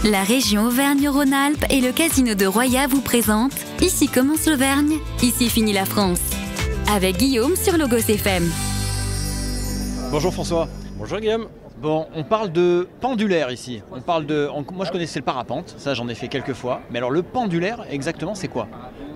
La région Auvergne-Rhône-Alpes et le casino de Roya vous présentent Ici commence l'Auvergne, ici finit la France. Avec Guillaume sur Logos FM. Bonjour François. Bonjour Guillaume. Bon, on parle de pendulaire ici. Moi je connaissais le parapente, ça j'en ai fait quelques fois. Mais alors le pendulaire, exactement c'est quoi?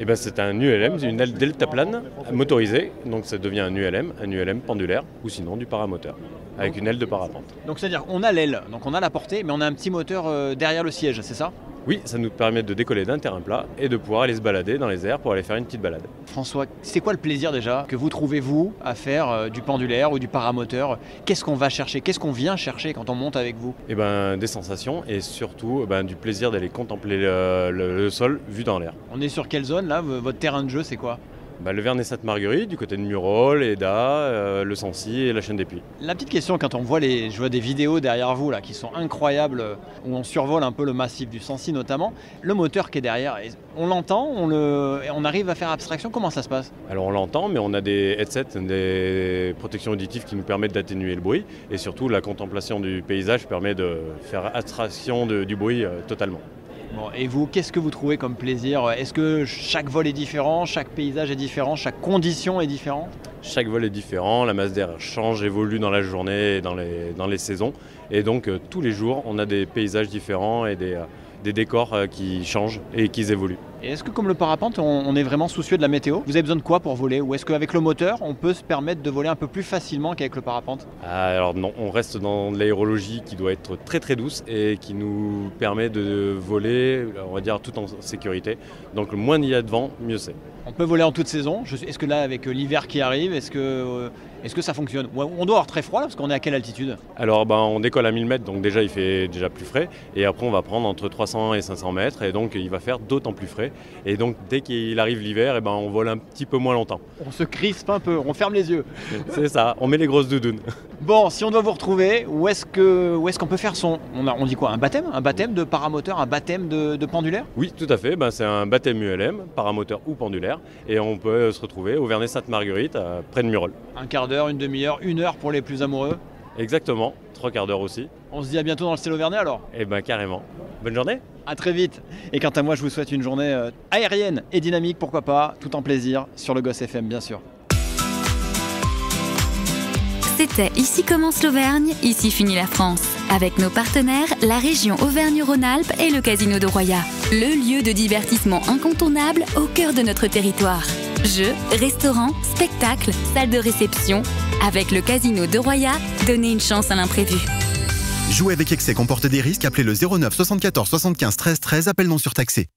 Eh ben, c'est un ULM, c'est une aile deltaplane motorisée, donc ça devient un ULM pendulaire, ou sinon du paramoteur, avec une aile de parapente. Donc c'est-à-dire qu'on a l'aile, donc on a la portée, mais on a un petit moteur derrière le siège, c'est ça? Oui, ça nous permet de décoller d'un terrain plat et de pouvoir aller se balader dans les airs pour aller faire une petite balade. François, c'est quoi le plaisir déjà que vous trouvez vous à faire du pendulaire ou du paramoteur? Qu'est-ce qu'on va chercher? Qu'est-ce qu'on vient chercher quand on monte avec vous? Eh ben, des sensations et surtout du plaisir d'aller contempler le sol vu dans l'air. On est sur quelle zone là? Votre terrain de jeu c'est quoi? Le Vernet-Sainte-Marguerite, du côté de Murol, Eda, le Sancy et la Chaîne des Puys. La petite question, quand on voit je vois des vidéos derrière vous là qui sont incroyables, où on survole un peu le massif du Sancy notamment, le moteur qui est derrière, on l'entend, on arrive à faire abstraction, comment ça se passe? Alors on l'entend, mais on a des headsets, des protections auditives qui nous permettent d'atténuer le bruit, et surtout la contemplation du paysage permet de faire abstraction du bruit totalement. Bon, et vous, qu'est-ce que vous trouvez comme plaisir? Est-ce que chaque vol est différent, chaque paysage est différent, chaque condition est différente? Chaque vol est différent, la masse d'air change, évolue dans la journée et dans les saisons. Et donc tous les jours, on a des paysages différents et des décors qui changent et qui évoluent. Et est-ce que comme le parapente, on est vraiment soucieux de la météo? Vous avez besoin de quoi pour voler? Ou est-ce qu'avec le moteur, on peut se permettre de voler un peu plus facilement qu'avec le parapente? Alors non, on reste dans l'aérologie qui doit être très très douce et qui nous permet de voler, on va dire, tout en sécurité. Donc moins il y a de vent, mieux c'est. On peut voler en toute saison. Est-ce que là, avec l'hiver qui arrive, est-ce que ça fonctionne? On doit avoir très froid là, parce qu'on est à quelle altitude? Alors on décolle à 1000 mètres, donc déjà il fait déjà plus frais. Et après on va prendre entre 300 et 500 mètres, et donc il va faire d'autant plus frais. Et donc dès qu'il arrive l'hiver, on vole un petit peu moins longtemps. On se crispe un peu, on ferme les yeux. C'est ça, on met les grosses doudounes. Bon, si on doit vous retrouver, où est-ce qu'on peut faire on dit quoi? Un baptême? Un baptême de paramoteur, un baptême de pendulaire? Oui, tout à fait, c'est un baptême ULM, paramoteur ou pendulaire. Et on peut se retrouver au Vernet-Sainte-Marguerite, près de Murol. Un quart d'heure, une demi-heure, une heure pour les plus amoureux? Exactement, 3 quarts d'heure aussi. On se dit à bientôt dans le Stèle Auvergnat alors? Eh ben carrément. Bonne journée. À très vite. Et quant à moi, je vous souhaite une journée aérienne et dynamique, pourquoi pas, tout en plaisir, sur Logos FM bien sûr. C'était Ici commence l'Auvergne, ici finit la France. Avec nos partenaires, la région Auvergne-Rhône-Alpes et le casino de Roya. Le lieu de divertissement incontournable au cœur de notre territoire. Jeux, restaurants, spectacles, salles de réception. Avec le casino de Roya, donnez une chance à l'imprévu. Jouer avec excès comporte des risques, appelez le 09 74 75 13 13, appel non surtaxé.